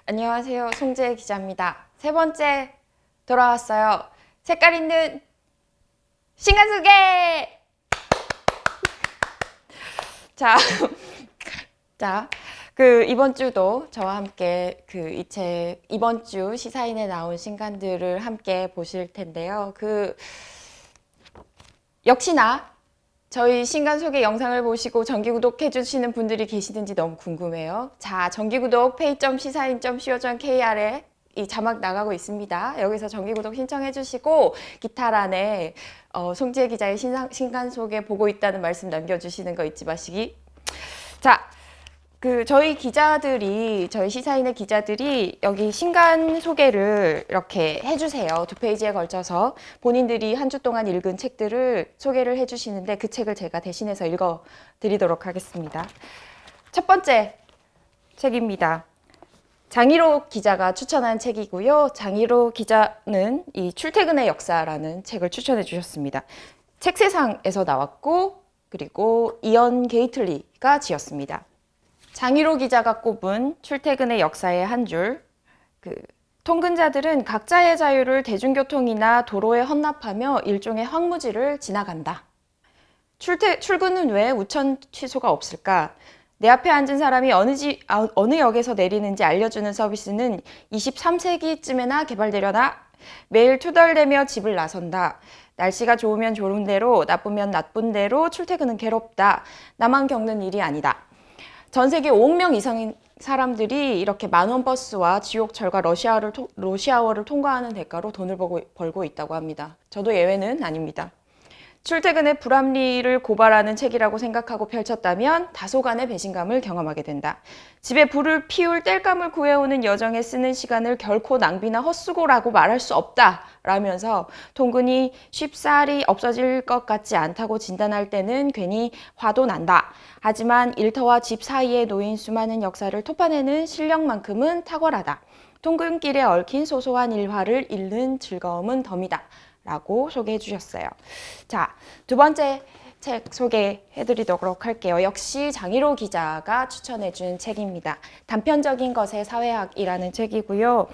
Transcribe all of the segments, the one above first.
안녕하세요. 송재 기자입니다. 세 번째 돌아왔어요. 색깔 있는 신간 소개! 자, 이번 주도 저와 함께 이 책, 이번 주 시사인에 나온 신간들을 함께 보실 텐데요. 역시나 저희 신간 소개 영상을 보시고 정기 구독해 주시는 분들이 계시는지 너무 궁금해요. 자, 정기 구독 pay.sisain.co.kr에 이 자막 나가고 있습니다. 여기서 정기 구독 신청해 주시고 기타란에 송지혜 기자의 신간 소개 보고 있다는 말씀 남겨주시는 거 잊지 마시기. 자, 저희 시사인의 기자들이 여기 신간 소개를 이렇게 해주세요. 2페이지에 걸쳐서 본인들이 한 주 동안 읽은 책들을 소개를 해주시는데 그 책을 제가 대신해서 읽어드리도록 하겠습니다. 첫 번째 책입니다. 장희로 기자가 추천한 책이고요. 장희로 기자는 이 출퇴근의 역사라는 책을 추천해 주셨습니다. 책세상에서 나왔고 그리고 이언 게이틀리가 지었습니다. 장희로 기자가 꼽은 출퇴근의 역사의 한 줄. 통근자들은 각자의 자유를 대중교통이나 도로에 헌납하며 일종의 황무지를 지나간다. 출근은 왜 우천 취소가 없을까? 내 앞에 앉은 사람이 어느 역에서 내리는지 알려주는 서비스는 23세기쯤에나 개발되려나? 매일 투덜대며 집을 나선다. 날씨가 좋으면 좋은 대로, 나쁘면 나쁜 대로 출퇴근은 괴롭다. 나만 겪는 일이 아니다. 전 세계 5억 명 이상의 사람들이 이렇게 만원 버스와 지옥철과 러시아워를 통과하는 대가로 돈을 벌고 있다고 합니다. 저도 예외는 아닙니다. 출퇴근의 불합리를 고발하는 책이라고 생각하고 펼쳤다면 다소간의 배신감을 경험하게 된다. 집에 불을 피울 땔감을 구해오는 여정에 쓰는 시간을 결코 낭비나 헛수고라고 말할 수 없다 라면서 통근이 쉽사리 없어질 것 같지 않다고 진단할 때는 괜히 화도 난다. 하지만 일터와 집 사이에 놓인 수많은 역사를 토파내는 실력만큼은 탁월하다. 통근길에 얽힌 소소한 일화를 읽는 즐거움은 덤이다. 라고 소개해 주셨어요. 자, 두 번째 책 소개해 드리도록 할게요. 역시 장희로 기자가 추천해 준 책입니다. 단편적인 것의 사회학이라는 책이고요.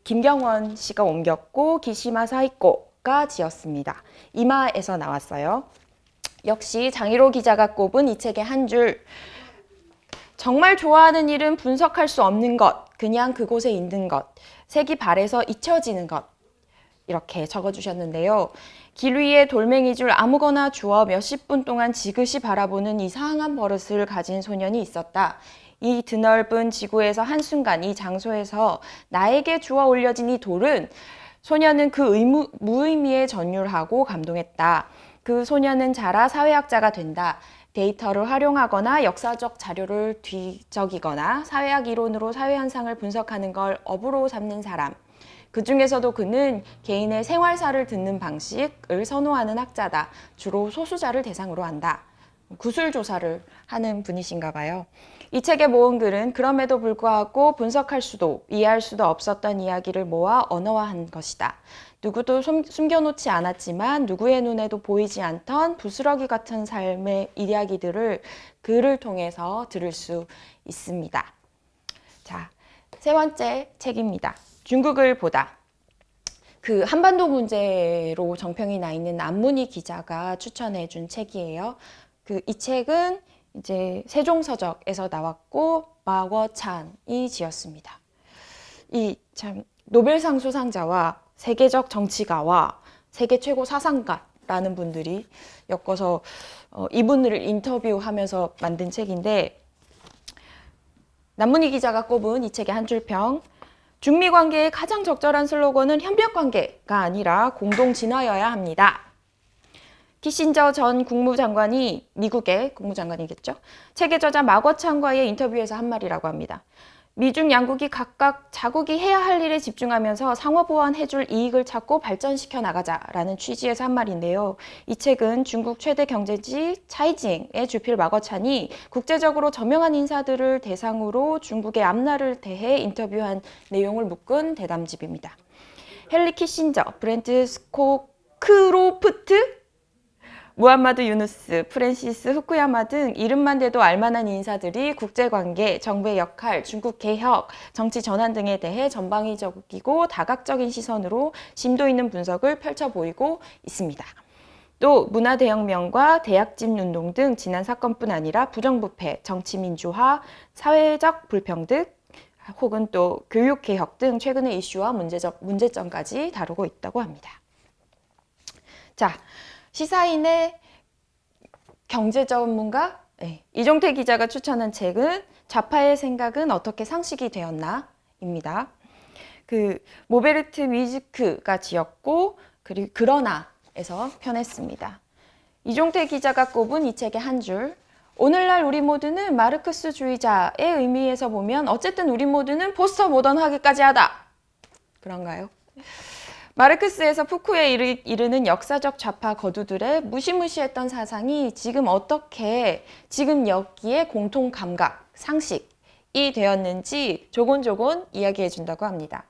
김경원 씨가 옮겼고 기시마 사이코가 지었습니다. 이마에서 나왔어요. 역시 장희로 기자가 꼽은 이 책의 한 줄. 정말 좋아하는 일은 분석할 수 없는 것, 그냥 그곳에 있는 것, 색이 발에서 잊혀지는 것. 이렇게 적어주셨는데요. 길 위에 돌멩이줄 아무거나 주워 몇십 분 동안 지그시 바라보는 이상한 버릇을 가진 소년이 있었다. 이 드넓은 지구에서 한순간 이 장소에서 나에게 주워 올려진 이 돌은 소년은 무의미에 전율하고 감동했다. 그 소년은 자라 사회학자가 된다. 데이터를 활용하거나 역사적 자료를 뒤적이거나 사회학 이론으로 사회현상을 분석하는 걸 업으로 삼는 사람. 그 중에서도 그는 개인의 생활사를 듣는 방식을 선호하는 학자다. 주로 소수자를 대상으로 한다. 구술조사를 하는 분이신가 봐요. 이 책에 모은 글은 그럼에도 불구하고 분석할 수도 이해할 수도 없었던 이야기를 모아 언어화한 것이다. 누구도 숨겨놓지 않았지만 누구의 눈에도 보이지 않던 부스러기 같은 삶의 이야기들을 글을 통해서 들을 수 있습니다. 자, 세 번째 책입니다. 중국을 보다. 한반도 문제로 정평이 나 있는 안문희 기자가 추천해 준 책이에요. 이 책은 이제 세종서적에서 나왔고 마궈찬이 지었습니다. 노벨상 수상자와 세계적 정치가와 세계 최고 사상가라는 분들이 엮어서 이분을 인터뷰하면서 만든 책인데 남문희 기자가 꼽은 이 책의 한 줄평. 중미 관계의 가장 적절한 슬로건은 협력 관계가 아니라 공동 진화여야 합니다. 키신저 전 국무장관이 미국의 국무장관이겠죠. 책의 저자 마궈찬과의 인터뷰에서 한 말이라고 합니다. 미중 양국이 각각 자국이 해야 할 일에 집중하면서 상호보완해줄 이익을 찾고 발전시켜 나가자라는 취지에서 한 말인데요. 이 책은 중국 최대 경제지 차이징의 주필 마궈찬이 국제적으로 저명한 인사들을 대상으로 중국의 앞날을 대해 인터뷰한 내용을 묶은 대담집입니다. 헨리 키신저, 브렌트 스코크로프트, 무함마드 유누스, 프랜시스 후쿠야마 등 이름만 대도 알만한 인사들이 국제관계, 정부의 역할, 중국 개혁, 정치 전환 등에 대해 전방위적이고 다각적인 시선으로 심도 있는 분석을 펼쳐 보이고 있습니다. 또 문화대혁명과 대약진 운동 등 지난 사건뿐 아니라 부정부패, 정치민주화, 사회적 불평등, 혹은 또 교육개혁 등 최근의 이슈와 문제점까지 다루고 있다고 합니다. 자, 시사인의 경제 전문가 이종태 기자가 추천한 책은 좌파의 생각은 어떻게 상식이 되었나? 입니다. 모베르트 위즈크가 지었고 그리고 그러나에서 펴냈습니다. 이종태 기자가 꼽은 이 책의 한 줄. 오늘날 우리 모두는 마르크스주의자의 의미에서 보면 어쨌든 우리 모두는 포스트 모던하기까지 하다. 그런가요? 마르크스에서 푸쿠에 이르는 역사적 좌파 거두들의 무시무시했던 사상이 지금 여기에 공통 감각, 상식이 되었는지 조곤조곤 이야기해 준다고 합니다.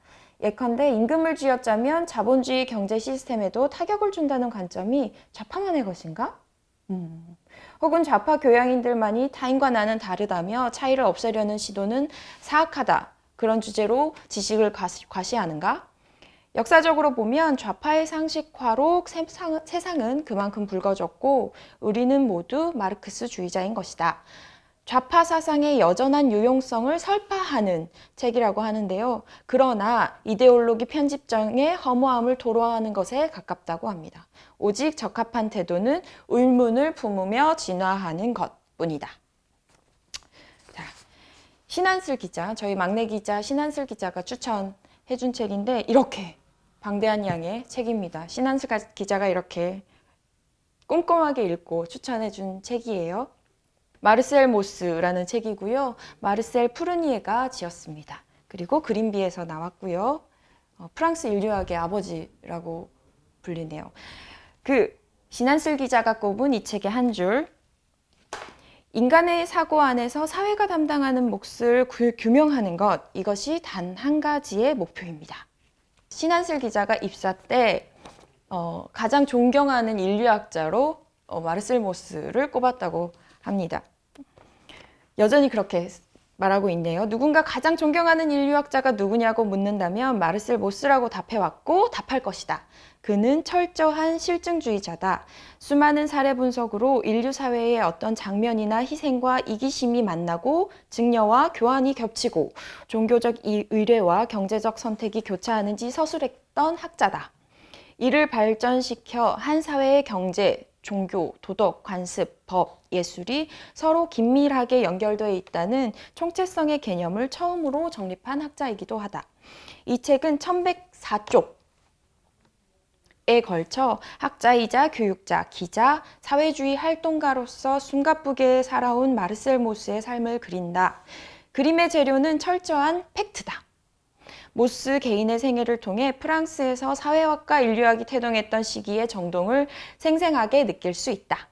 예컨대 임금을 쥐어짜면 자본주의 경제 시스템에도 타격을 준다는 관점이 좌파만의 것인가? 혹은 좌파 교양인들만이 타인과 나는 다르다며 차이를 없애려는 시도는 사악하다. 그런 주제로 지식을 과시하는가? 역사적으로 보면 좌파의 상식화로 세상은 그만큼 붉어졌고 우리는 모두 마르크스주의자인 것이다. 좌파 사상의 여전한 유용성을 설파하는 책이라고 하는데요. 그러나 이데올로기 편집정의 허무함을 토로하는 것에 가깝다고 합니다. 오직 적합한 태도는 의문을 품으며 진화하는 것뿐이다. 자, 신한슬 기자, 저희 막내 기자 신한슬 기자가 추천해준 책인데 이렇게 방대한 양의 책입니다. 신한슬 기자가 이렇게 꼼꼼하게 읽고 추천해준 책이에요. 마르셀 모스라는 책이고요. 마르셀 푸르니에가 지었습니다. 그리고 그린비에서 나왔고요. 프랑스 인류학의 아버지라고 불리네요. 신한슬 기자가 꼽은 이 책의 한 줄. 인간의 사고 안에서 사회가 담당하는 몫을 규명하는 것, 이것이 단 한 가지의 목표입니다. 신한슬 기자가 입사 때 가장 존경하는 인류학자로 마르셀 모스를 꼽았다고 합니다. 여전히 그렇게 말하고 있네요. 누군가 가장 존경하는 인류학자가 누구냐고 묻는다면 마르셀 모스라고 답해왔고 답할 것이다. 그는 철저한 실증주의자다. 수많은 사례 분석으로 인류 사회의 어떤 장면이나 희생과 이기심이 만나고 증여와 교환이 겹치고 종교적 의례와 경제적 선택이 교차하는지 서술했던 학자다. 이를 발전시켜 한 사회의 경제, 종교, 도덕, 관습, 법, 예술이 서로 긴밀하게 연결되어 있다는 총체성의 개념을 처음으로 정립한 학자이기도 하다. 이 책은 1104쪽에 걸쳐 학자이자 교육자, 기자, 사회주의 활동가로서 숨가쁘게 살아온 마르셀 모스의 삶을 그린다. 그림의 재료는 철저한 팩트다. 모스 개인의 생애를 통해 프랑스에서 사회학과 인류학이 태동했던 시기의 정동을 생생하게 느낄 수 있다.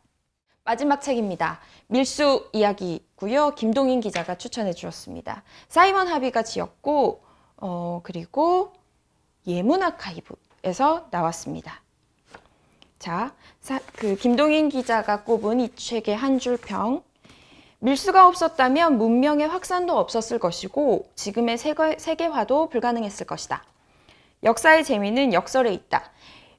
마지막 책입니다. 밀수 이야기고요. 김동인 기자가 추천해 주었습니다. 사이먼 하비가 지었고 그리고 예문아카이브에서 나왔습니다. 자, 김동인 기자가 꼽은 이 책의 한 줄 평. 밀수가 없었다면 문명의 확산도 없었을 것이고 지금의 세계화도 불가능했을 것이다. 역사의 재미는 역설에 있다.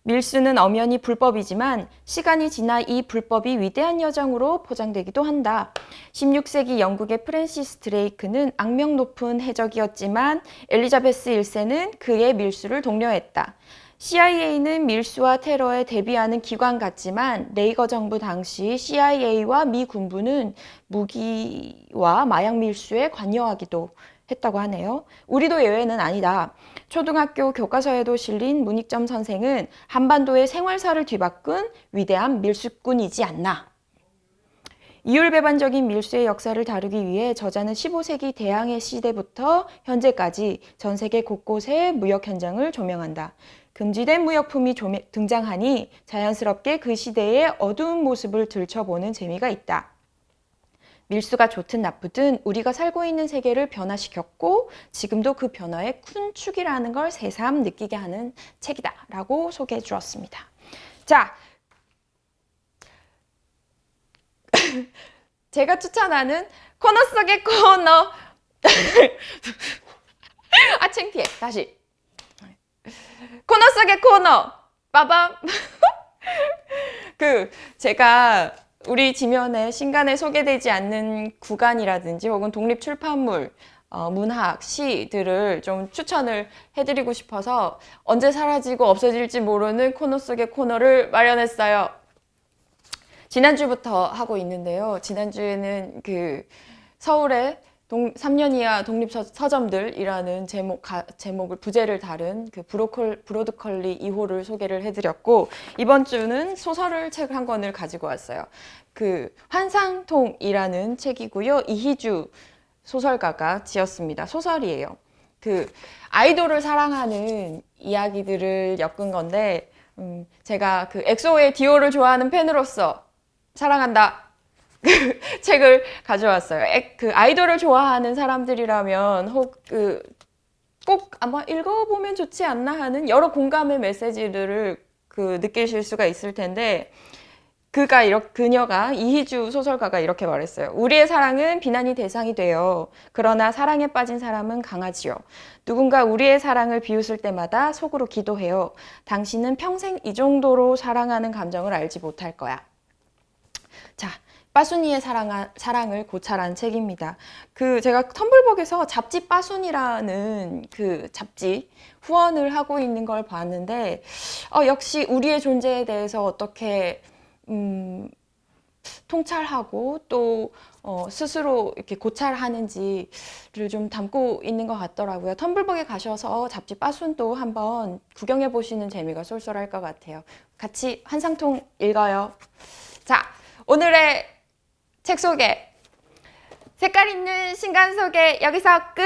밀수는 엄연히 불법이지만 시간이 지나 이 불법이 위대한 여정으로 포장되기도 한다. 16세기 영국의 프랜시스 드레이크는 악명 높은 해적이었지만 엘리자베스 1세는 그의 밀수를 독려했다. CIA는 밀수와 테러에 대비하는 기관 같지만 레이거 정부 당시 CIA와 미 군부는 무기와 마약 밀수에 관여하기도 했다고 하네요. 우리도 예외는 아니다. 초등학교 교과서에도 실린 문익점 선생은 한반도의 생활사를 뒤바꾼 위대한 밀수꾼이지 않나. 이율배반적인 밀수의 역사를 다루기 위해 저자는 15세기 대항해 시대부터 현재까지 전 세계 곳곳의 무역 현장을 조명한다. 금지된 무역품이 등장하니 자연스럽게 그 시대의 어두운 모습을 들춰보는 재미가 있다. 밀수가 좋든 나쁘든 우리가 살고 있는 세계를 변화시켰고 지금도 그 변화의 큰 축이라는 걸 새삼 느끼게 하는 책이다 라고 소개해 주었습니다. 자, 제가 추천하는 코너 속의 코너. 아, 창피해. 다시. 코너 속의 코너. 빠밤. 제가 우리 지면에 신간에 소개되지 않는 구간이라든지 혹은 독립 출판물, 문학, 시들을 좀 추천을 해드리고 싶어서 언제 사라지고 없어질지 모르는 코너 속의 코너를 마련했어요. 지난주부터 하고 있는데요. 지난주에는 서울의 3년 이하 독립 서점들이라는 제목을 부제를 다룬 브로드컬리 2호를 소개를 해드렸고, 이번 주는 책을 한 권을 가지고 왔어요. 환상통이라는 책이고요. 이희주 소설가가 지었습니다. 소설이에요. 아이돌을 사랑하는 이야기들을 엮은 건데, 제가 엑소의 디오를 좋아하는 팬으로서 사랑한다. 책을 가져왔어요. 아이돌을 좋아하는 사람들이라면 꼭 아마 읽어보면 좋지 않나 하는 여러 공감의 메시지들을 느끼실 수가 있을 텐데, 그녀가 이희주 소설가가 이렇게 말했어요. 우리의 사랑은 비난이 대상이 돼요. 그러나 사랑에 빠진 사람은 강하지요. 누군가 우리의 사랑을 비웃을 때마다 속으로 기도해요. 당신은 평생 이 정도로 사랑하는 감정을 알지 못할 거야. 자, 빠순이의 사랑을 고찰한 책입니다. 제가 텀블벅에서 잡지 빠순이라는 잡지 후원을 하고 있는 걸 봤는데, 역시 우리의 존재에 대해서 어떻게 통찰하고 또 스스로 이렇게 고찰하는지를 좀 담고 있는 것 같더라고요. 텀블벅에 가셔서 잡지 빠순도 한번 구경해 보시는 재미가 쏠쏠할 것 같아요. 같이 환상통 읽어요. 자, 오늘의 책 소개, 색깔 있는 신간 소개 여기서 끝.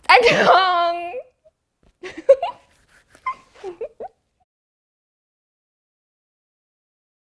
안녕.